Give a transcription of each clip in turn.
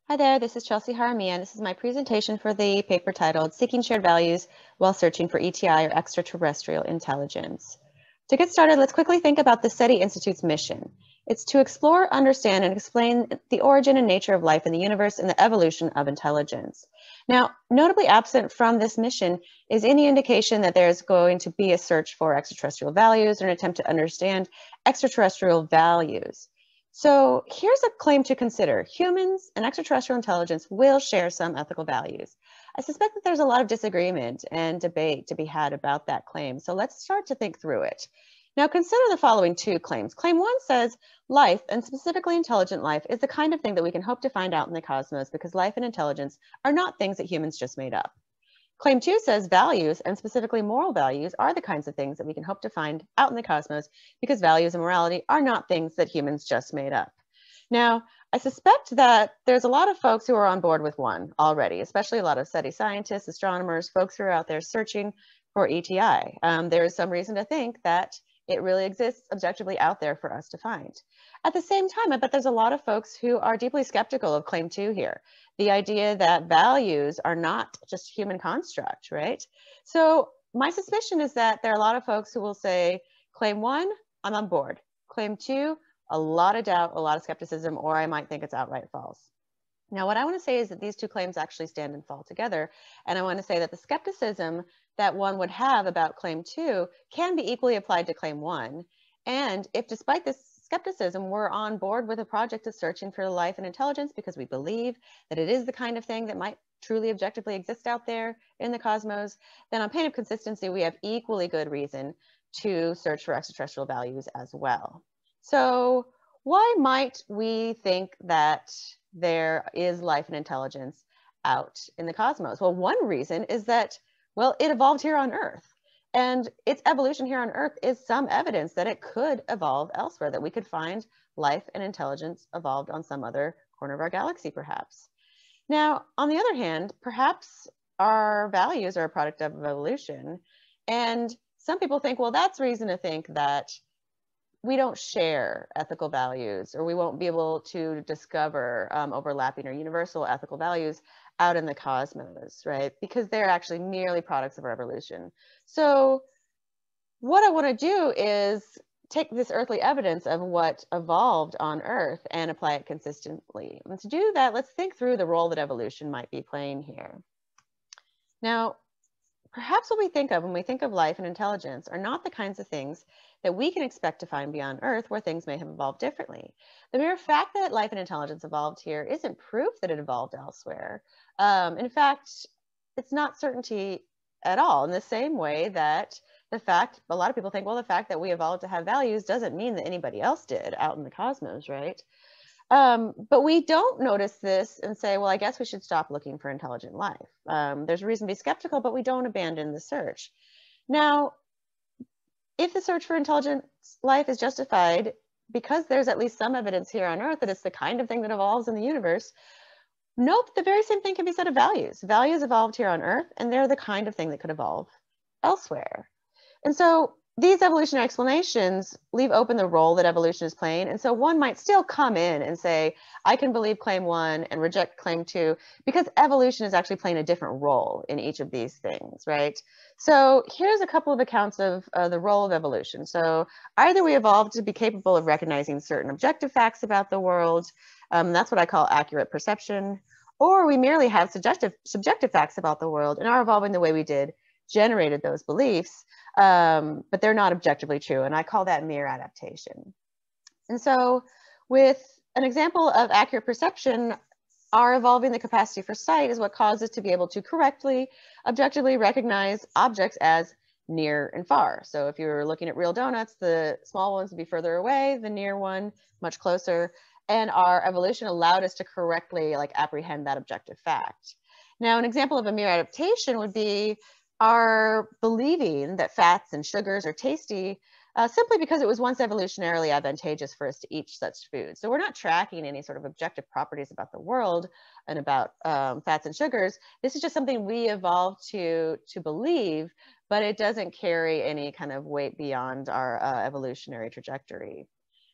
Hi there, this is Chelsea Haramia, and this is my presentation for the paper titled Seeking Shared Values While Searching for ETI or Extraterrestrial Intelligence. To get started, let's quickly think about the SETI Institute's mission. It's to explore, understand, and explain the origin and nature of life in the universe and the evolution of intelligence. Now, notably absent from this mission is any indication that there's going to be a search for extraterrestrial values or an attempt to understand extraterrestrial values. So here's a claim to consider. Humans and extraterrestrial intelligence will share some ethical values. I suspect that there's a lot of disagreement and debate to be had about that claim. So let's start to think through it. Now consider the following two claims. Claim one says life, and specifically intelligent life, is the kind of thing that we can hope to find out in the cosmos because life and intelligence are not things that humans just made up. Claim two says values, and specifically moral values, are the kinds of things that we can hope to find out in the cosmos because values and morality are not things that humans just made up. Now, I suspect that there's a lot of folks who are on board with one already, especially a lot of SETI scientists, astronomers, folks who are out there searching for ETI. There is some reason to think that it really exists objectively out there for us to find. At the same time, I bet there's a lot of folks who are deeply skeptical of claim two here. The idea that values are not just human construct, right? So my suspicion is that there are a lot of folks who will say, claim one, I'm on board. Claim two, a lot of doubt, a lot of skepticism, or I might think it's outright false. Now, what I want to say is that these two claims actually stand and fall together. And I want to say that the skepticism that one would have about claim two can be equally applied to claim one. And if despite this skepticism, we're on board with a project of searching for life and intelligence because we believe that it is the kind of thing that might truly objectively exist out there in the cosmos, then on pain of consistency, we have equally good reason to search for extraterrestrial values as well. So why might we think that there is life and intelligence out in the cosmos? Well, one reason is that, well, it evolved here on Earth. And its evolution here on Earth is some evidence that it could evolve elsewhere, that we could find life and intelligence evolved on some other corner of our galaxy, perhaps. Now, on the other hand, perhaps our values are a product of evolution. And some people think, well, that's reason to think that we don't share ethical values, or we won't be able to discover overlapping or universal ethical values out in the cosmos, right? Because they're actually merely products of our evolution. So what I want to do is take this earthly evidence of what evolved on Earth and apply it consistently. And to do that, let's think through the role that evolution might be playing here. Now, perhaps what we think of when we think of life and intelligence are not the kinds of things that we can expect to find beyond Earth, where things may have evolved differently. The mere fact that life and intelligence evolved here isn't proof that it evolved elsewhere. In fact, it's not certainty at all, in the same way that a lot of people think, well, the fact that we evolved to have values doesn't mean that anybody else did out in the cosmos, right? But we don't notice this and say, well, I guess we should stop looking for intelligent life. There's a reason to be skeptical, but we don't abandon the search. Now, if the search for intelligent life is justified because there's at least some evidence here on Earth that it's the kind of thing that evolves in the universe, nope, the very same thing can be said of values. Values evolved here on Earth, and they're the kind of thing that could evolve elsewhere. And so these evolutionary explanations leave open the role that evolution is playing. And so one might still come in and say, I can believe claim one and reject claim two, because evolution is actually playing a different role in each of these things, right? So here's a couple of accounts of the role of evolution. So either we evolved to be capable of recognizing certain objective facts about the world, that's what I call accurate perception, or we merely have subjective facts about the world and are evolving the way we did, generated those beliefs, but they're not objectively true. And I call that mere adaptation. And so with an example of accurate perception, our evolving the capacity for sight is what causes us to be able to correctly, objectively recognize objects as near and far. So if you're looking at real donuts, the small ones would be further away, the near one much closer. And our evolution allowed us to correctly apprehend that objective fact. Now, an example of a mere adaptation would be our believing that fats and sugars are tasty simply because it was once evolutionarily advantageous for us to eat such food. So we're not tracking any sort of objective properties about the world and about fats and sugars. This is just something we evolved to believe, but it doesn't carry any kind of weight beyond our evolutionary trajectory.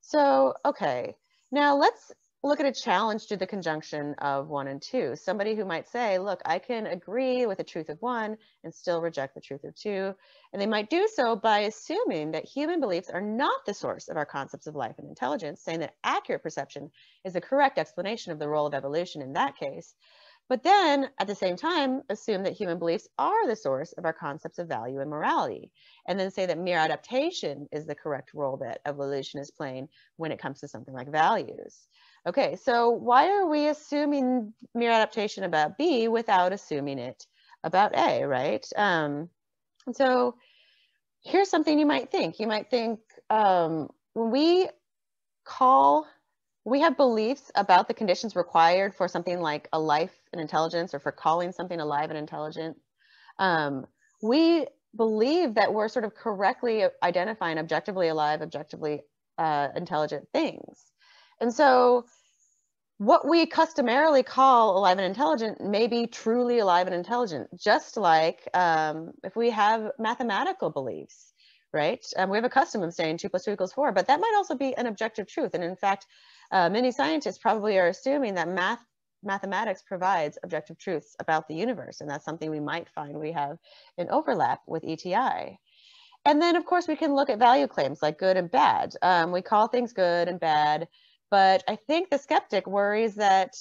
So, okay, now let's look at a challenge to the conjunction of 1 and 2. Somebody who might say, look, I can agree with the truth of 1 and still reject the truth of 2. And they might do so by assuming that human beliefs are not the source of our concepts of life and intelligence, saying that accurate perception is the correct explanation of the role of evolution in that case. But then at the same time, assume that human beliefs are the source of our concepts of value and morality, and then say that mere adaptation is the correct role that evolution is playing when it comes to something like values. Okay, so why are we assuming mere adaptation about B without assuming it about A, right? And so here's something you might think. You might think when we have beliefs about the conditions required for something like a life and intelligence, or for calling something alive and intelligent, we believe that we're sort of correctly identifying objectively alive, objectively intelligent things. And so what we customarily call alive and intelligent may be truly alive and intelligent, just like if we have mathematical beliefs, right? We have a custom of saying 2 + 2 = 4, but that might also be an objective truth. And in fact, many scientists probably are assuming that mathematics provides objective truths about the universe, and that's something we might find we have an overlap with ETI. And then, of course, we can look at value claims like good and bad. We call things good and bad, but I think the skeptic worries that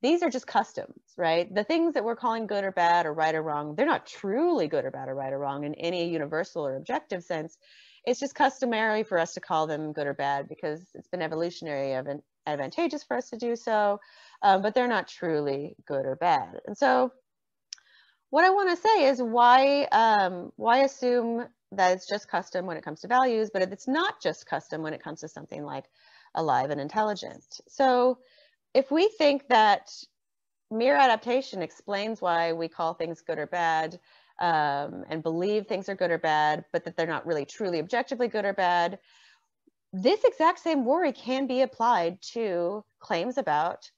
these are just customs, right? The things that we're calling good or bad or right or wrong, they're not truly good or bad or right or wrong in any universal or objective sense. It's just customary for us to call them good or bad because it's been evolutionary advantageous for us to do so, but they're not truly good or bad. And so what I want to say is why assume that it's just custom when it comes to values, but it's not just custom when it comes to something like alive and intelligent. So if we think that mere adaptation explains why we call things good or bad, and believe things are good or bad, but that they're not really truly objectively good or bad, this exact same worry can be applied to claims about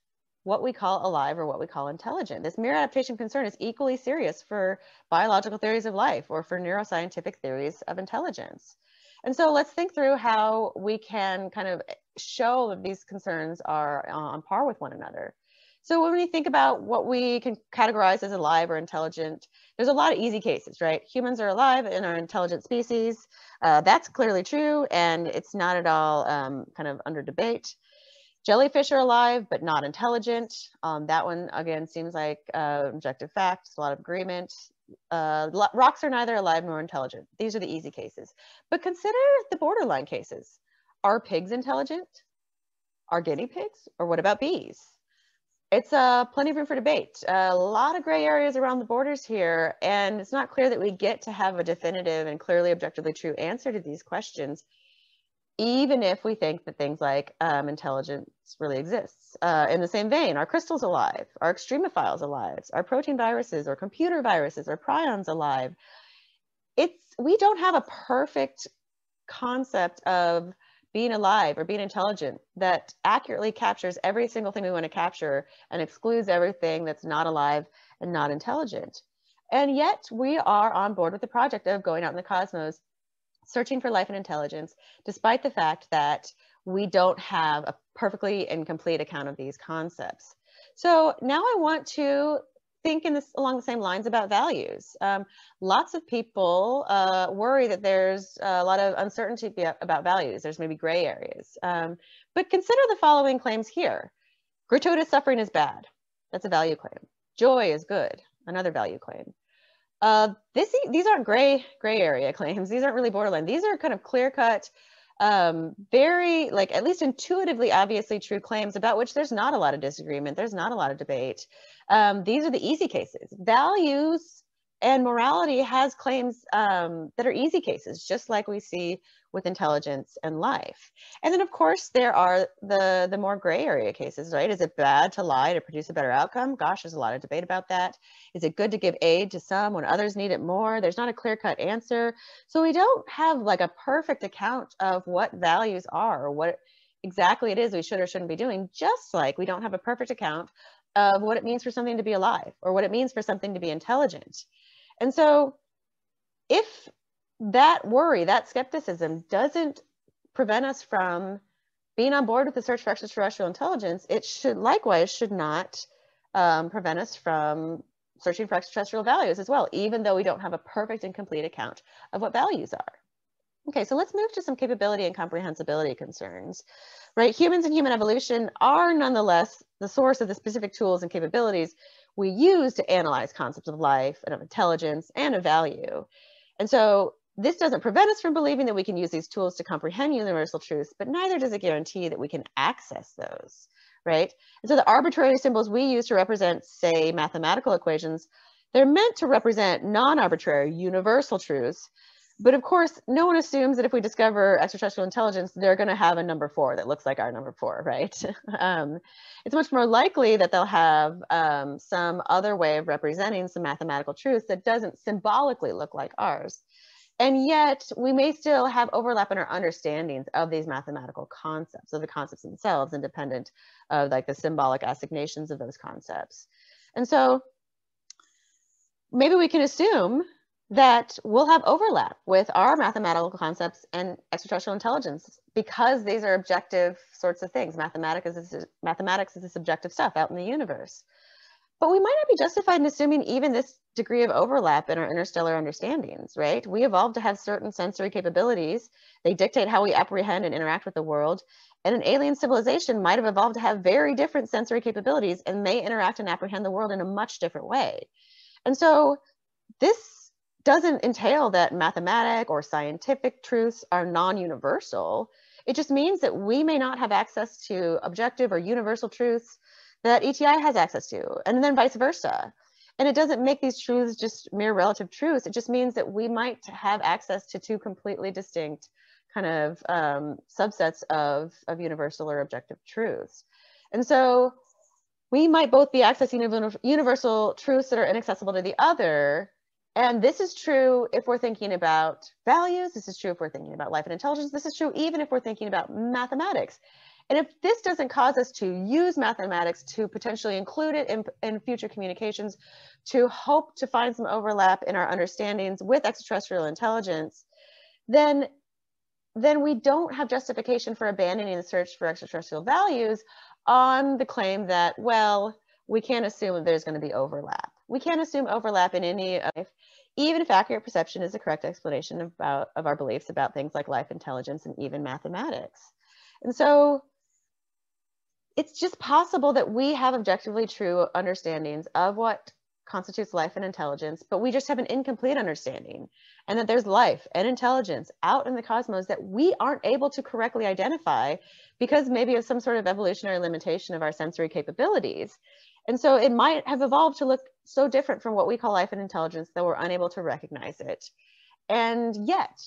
what we call alive or what we call intelligent. This mere adaptation concern is equally serious for biological theories of life or for neuroscientific theories of intelligence. And so let's think through how we can kind of show that these concerns are on par with one another. So when we think about what we can categorize as alive or intelligent, there's a lot of easy cases, right? Humans are alive and are intelligent species. That's clearly true, and it's not at all kind of under debate. Jellyfish are alive, but not intelligent. That one, again, seems like objective fact. There's a lot of agreement. Rocks are neither alive nor intelligent. These are the easy cases. But consider the borderline cases. Are pigs intelligent? Are guinea pigs? Or what about bees? It's plenty of room for debate. A lot of gray areas around the borders here, and it's not clear that we get to have a definitive and clearly objectively true answer to these questions, even if we think that things like intelligence really exists. In the same vein, are crystals alive? Are extremophiles alive? Are protein viruses or computer viruses or prions alive? We don't have a perfect concept of being alive or being intelligent that accurately captures every single thing we want to capture and excludes everything that's not alive and not intelligent. And yet we are on board with the project of going out in the cosmos, searching for life and intelligence, despite the fact that we don't have a perfectly and complete account of these concepts. So now I want to think along the same lines about values. Lots of people worry that there's a lot of uncertainty about values. There's maybe gray areas. But consider the following claims here. Gratuitous suffering is bad. That's a value claim. Joy is good. Another value claim. These aren't gray area claims. These aren't really borderline. These are kind of clear-cut, very, like, at least intuitively obviously true claims about which there's not a lot of disagreement. There's not a lot of debate. These are the easy cases. Values and morality has claims that are easy cases, just like we see with intelligence and life. And then, of course, there are the more gray area cases, right? Is it bad to lie to produce a better outcome? Gosh, there's a lot of debate about that. Is it good to give aid to some when others need it more? There's not a clear-cut answer. So we don't have like a perfect account of what values are or what exactly it is we should or shouldn't be doing, just like we don't have a perfect account of what it means for something to be alive or what it means for something to be intelligent. And so if that worry, that skepticism doesn't prevent us from being on board with the search for extraterrestrial intelligence, it should not prevent us from searching for extraterrestrial values as well, even though we don't have a perfect and complete account of what values are. Okay, so let's move to some capability and comprehensibility concerns, right? Humans and human evolution are nonetheless the source of the specific tools and capabilities we use to analyze concepts of life and of intelligence and of value. And so this doesn't prevent us from believing that we can use these tools to comprehend universal truths, but neither does it guarantee that we can access those, right? And so the arbitrary symbols we use to represent, say, mathematical equations, they're meant to represent non-arbitrary universal truths. But of course, no one assumes that if we discover extraterrestrial intelligence, they're going to have a number 4 that looks like our number 4, right? It's much more likely that they'll have some other way of representing some mathematical truth that doesn't symbolically look like ours. And yet, we may still have overlap in our understandings of these mathematical concepts, of the concepts themselves, independent of like the symbolic assignations of those concepts. And so maybe we can assume that we'll have overlap with our mathematical concepts and extraterrestrial intelligence because these are objective sorts of things. Mathematics is this objective stuff out in the universe. But we might not be justified in assuming even this degree of overlap in our interstellar understandings, right? We evolved to have certain sensory capabilities. They dictate how we apprehend and interact with the world. And an alien civilization might have evolved to have very different sensory capabilities and may interact and apprehend the world in a much different way. And so this doesn't entail that mathematic or scientific truths are non-universal. It just means that we may not have access to objective or universal truths that ETI has access to, and then vice versa. And it doesn't make these truths just mere relative truths. It just means that we might have access to 2 completely distinct kind of subsets of universal or objective truths. And so we might both be accessing universal truths that are inaccessible to the other. And this is true if we're thinking about values. This is true if we're thinking about life and intelligence. This is true even if we're thinking about mathematics. And if this doesn't cause us to use mathematics to potentially include it in future communications, to hope to find some overlap in our understandings with extraterrestrial intelligence, then we don't have justification for abandoning the search for extraterrestrial values on the claim that, well, we can't assume that there's going to be overlap. We can't assume overlap in any of, even if accurate perception is the correct explanation of our beliefs about things like life, intelligence, and even mathematics. And so it's just possible that we have objectively true understandings of what constitutes life and intelligence, but we just have an incomplete understanding, and that there's life and intelligence out in the cosmos that we aren't able to correctly identify because maybe of some sort of evolutionary limitation of our sensory capabilities. And so it might have evolved to look so different from what we call life and intelligence that we're unable to recognize it. And yet,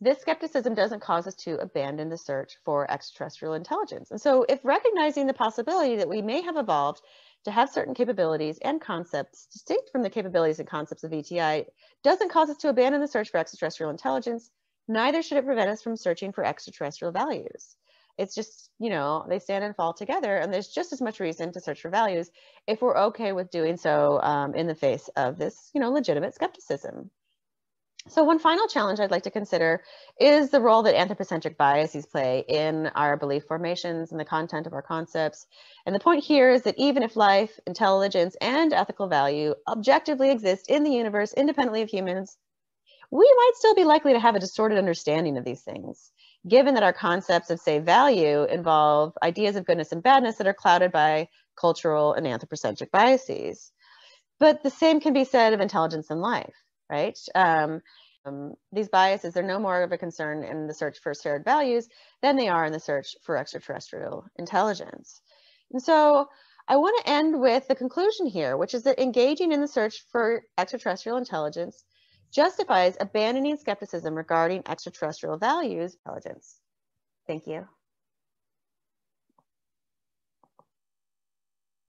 this skepticism doesn't cause us to abandon the search for extraterrestrial intelligence. And so if recognizing the possibility that we may have evolved to have certain capabilities and concepts distinct from the capabilities and concepts of ETI doesn't cause us to abandon the search for extraterrestrial intelligence, neither should it prevent us from searching for extraterrestrial values. It's just, you know, they stand and fall together, and there's just as much reason to search for values if we're okay with doing so in the face of this, you know, legitimate skepticism. So one final challenge I'd like to consider is the role that anthropocentric biases play in our belief formations and the content of our concepts. And the point here is that even if life, intelligence, and ethical value objectively exist in the universe independently of humans, we might still be likely to have a distorted understanding of these things, given that our concepts of, say, value involve ideas of goodness and badness that are clouded by cultural and anthropocentric biases. But the same can be said of intelligence and life, right? These biases are no more of a concern in the search for shared values than they are in the search for extraterrestrial intelligence. And so I want to end with the conclusion here, which is that engaging in the search for extraterrestrial intelligence justifies abandoning skepticism regarding extraterrestrial values intelligence. Thank you.